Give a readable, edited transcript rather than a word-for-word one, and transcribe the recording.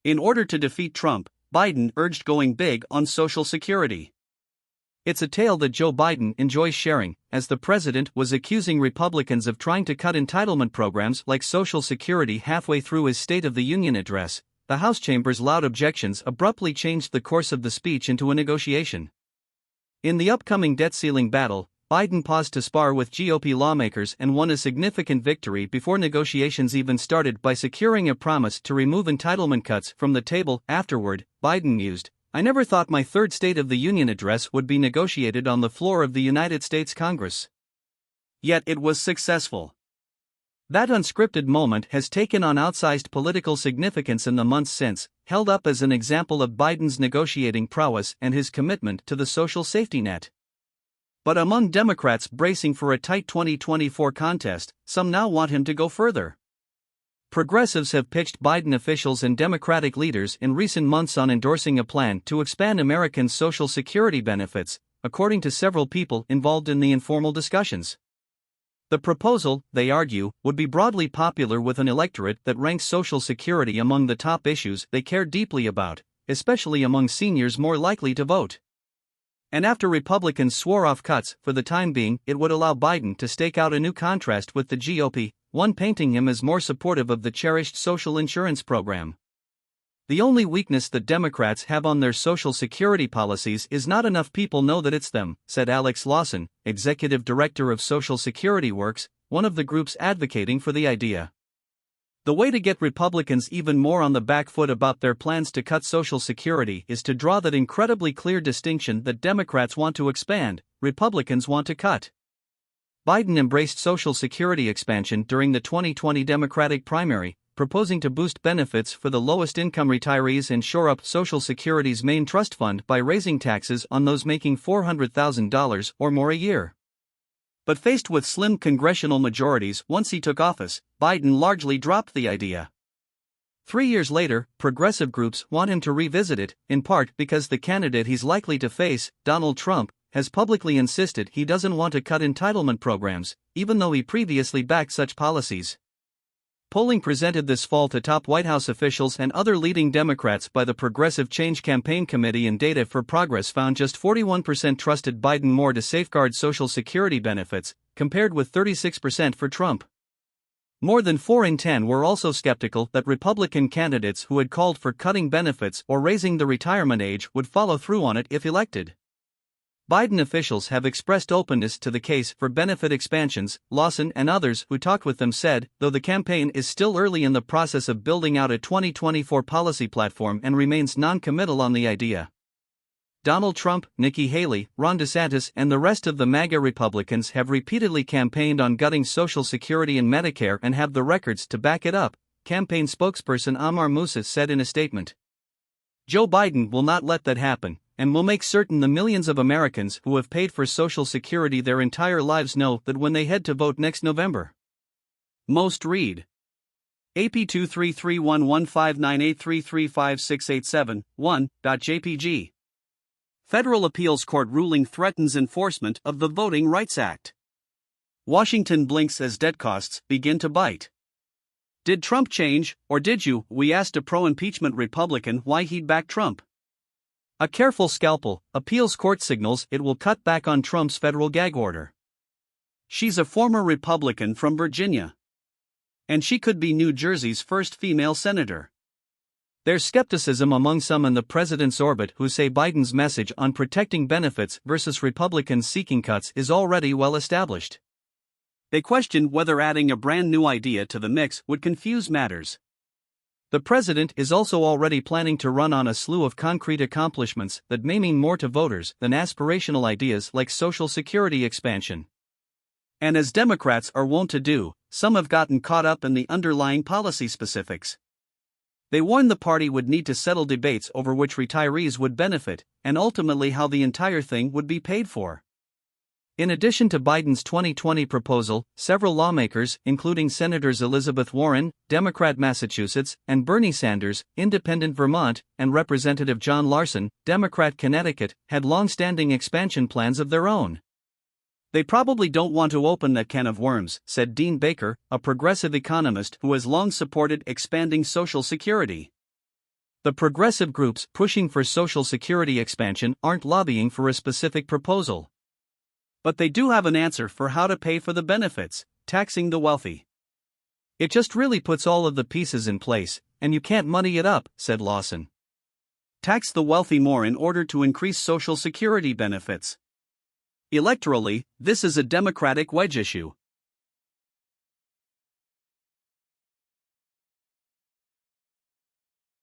In order to defeat Trump, Biden urged going big on Social Security. It's a tale that Joe Biden enjoys sharing, as the president was accusing Republicans of trying to cut entitlement programs like Social Security halfway through his State of the Union address. The House chamber's loud objections abruptly changed the course of the speech into a negotiation. In the upcoming debt ceiling battle, Biden paused to spar with GOP lawmakers and won a significant victory before negotiations even started by securing a promise to remove entitlement cuts from the table. Afterward, Biden mused, "I never thought my third State of the Union address would be negotiated on the floor of the United States Congress." Yet it was successful. That unscripted moment has taken on outsized political significance in the months since, held up as an example of Biden's negotiating prowess and his commitment to the social safety net. But among Democrats bracing for a tight 2024 contest, some now want him to go further. Progressives have pitched Biden officials and Democratic leaders in recent months on endorsing a plan to expand Americans' Social Security benefits, according to several people involved in the informal discussions. The proposal, they argue, would be broadly popular with an electorate that ranks Social Security among the top issues they care deeply about, especially among seniors more likely to vote. And after Republicans swore off cuts for the time being, it would allow Biden to stake out a new contrast with the GOP, one painting him as more supportive of the cherished social insurance program. The only weakness that Democrats have on their Social Security policies is not enough people know that it's them, said Alex Lawson, executive director of Social Security Works, one of the groups advocating for the idea. The way to get Republicans even more on the back foot about their plans to cut Social Security is to draw that incredibly clear distinction that Democrats want to expand, Republicans want to cut. Biden embraced Social Security expansion during the 2020 Democratic primary, proposing to boost benefits for the lowest-income retirees and shore up Social Security's main trust fund by raising taxes on those making $400,000 or more a year. But faced with slim congressional majorities once he took office, Biden largely dropped the idea. 3 years later, progressive groups want him to revisit it, in part because the candidate he's likely to face, Donald Trump, has publicly insisted he doesn't want to cut entitlement programs, even though he previously backed such policies. Polling presented this fall to top White House officials and other leading Democrats by the Progressive Change Campaign Committee and Data for Progress found just 41% trusted Biden more to safeguard Social Security benefits, compared with 36% for Trump. More than 4 in 10 were also skeptical that Republican candidates who had called for cutting benefits or raising the retirement age would follow through on it if elected. Biden officials have expressed openness to the case for benefit expansions, Lawson and others who talked with them said, though the campaign is still early in the process of building out a 2024 policy platform and remains non-committal on the idea. Donald Trump, Nikki Haley, Ron DeSantis and the rest of the MAGA Republicans have repeatedly campaigned on gutting Social Security and Medicare and have the records to back it up, campaign spokesperson Amar Moussa said in a statement. Joe Biden will not let that happen, and will make certain the millions of Americans who have paid for Social Security their entire lives know that when they head to vote next November. Most read. AP 2331159833567.1.jpg. Federal Appeals Court ruling threatens enforcement of the Voting Rights Act. Washington blinks as debt costs begin to bite. Did Trump change, or did you? We asked a pro-impeachment Republican why he'd back Trump. A careful scalpel, appeals court signals it will cut back on Trump's federal gag order. She's a former Republican from Virginia. And she could be New Jersey's first female senator. There's skepticism among some in the president's orbit who say Biden's message on protecting benefits versus Republicans seeking cuts is already well established. They question whether adding a brand new idea to the mix would confuse matters. The president is also already planning to run on a slew of concrete accomplishments that may mean more to voters than aspirational ideas like Social Security expansion. And as Democrats are wont to do, some have gotten caught up in the underlying policy specifics. They warned the party would need to settle debates over which retirees would benefit, and ultimately how the entire thing would be paid for. In addition to Biden's 2020 proposal, several lawmakers, including Senators Elizabeth Warren, Democrat Massachusetts, and Bernie Sanders, Independent Vermont, and Representative John Larson, Democrat Connecticut, had long-standing expansion plans of their own. They probably don't want to open that can of worms, said Dean Baker, a progressive economist who has long supported expanding Social Security. The progressive groups pushing for Social Security expansion aren't lobbying for a specific proposal. But they do have an answer for how to pay for the benefits: taxing the wealthy. It just really puts all of the pieces in place, and you can't money it up, said Lawson. Tax the wealthy more in order to increase Social Security benefits. Electorally, this is a Democratic wedge issue.